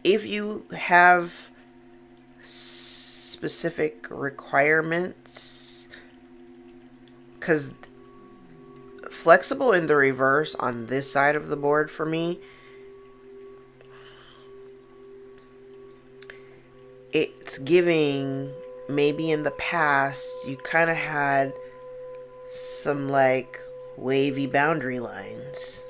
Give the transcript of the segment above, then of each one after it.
if you have specific requirements, because flexible in the reverse on this side of the board for me, it's giving maybe in the past you kind of had some like wavy boundary lines.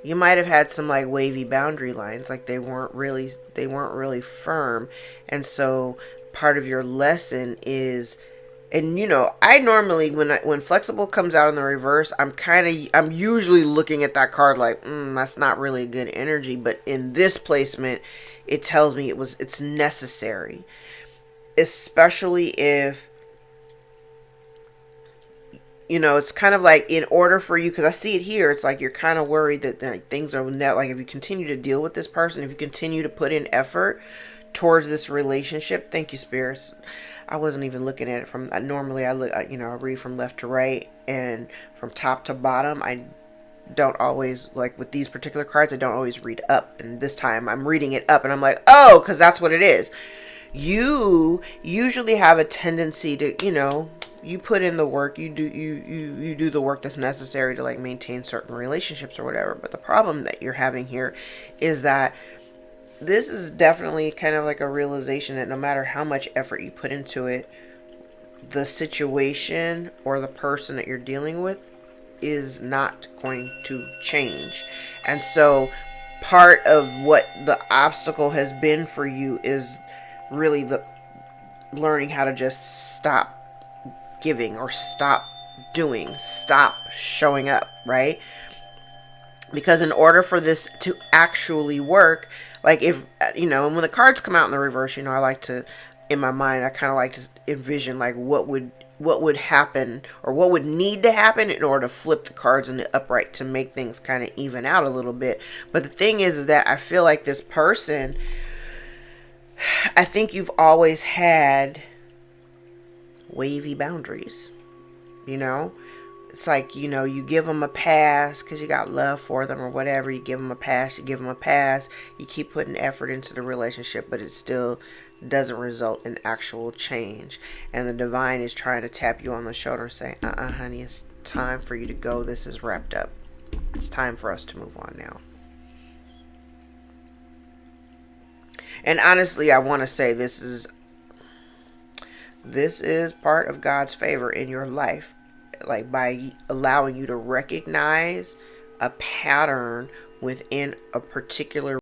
You might have had some like wavy boundary lines, like they weren't really firm. And so part of your lesson is, and I normally, when flexible comes out in the reverse, I'm usually looking at that card like, that's not really good energy. But in this placement, it tells me it's necessary, especially if it's kind of like, in order for you, because I see it here, it's like you're kind of worried that like, things are net, like if you continue to deal with this person, if you continue to put in effort towards this relationship. Thank you, spirits. I wasn't even looking at it from, normally I look, I read from left to right and from top to bottom. I don't always, like with these particular cards, I don't always read up, and this time I'm reading it up and I'm like, oh, because that's what it is. You usually have a tendency to, you put in the work, you do the work that's necessary to like maintain certain relationships or whatever. But the problem that you're having here is that this is definitely kind of like a realization that no matter how much effort you put into it, the situation or the person that you're dealing with is not going to change. And so part of what the obstacle has been for you is really the learning how to just stop giving, or stop doing, stop showing up, right? Because in order for this to actually work, like if, and when the cards come out in the reverse, I like to, in my mind, I kind of like to envision like what would happen, or what would need to happen in order to flip the cards in the upright to make things kind of even out a little bit. But the thing is that I feel like this person, I think you've always had wavy boundaries. It's like, you give them a pass because you got love for them or whatever. You give them a pass, you keep putting effort into the relationship, but it still doesn't result in actual change. And the divine is trying to tap you on the shoulder and say, honey, it's time for you to go. This is wrapped up. It's time for us to move on now. And honestly, I want to say this is part of God's favor in your life, like by allowing you to recognize a pattern within a particular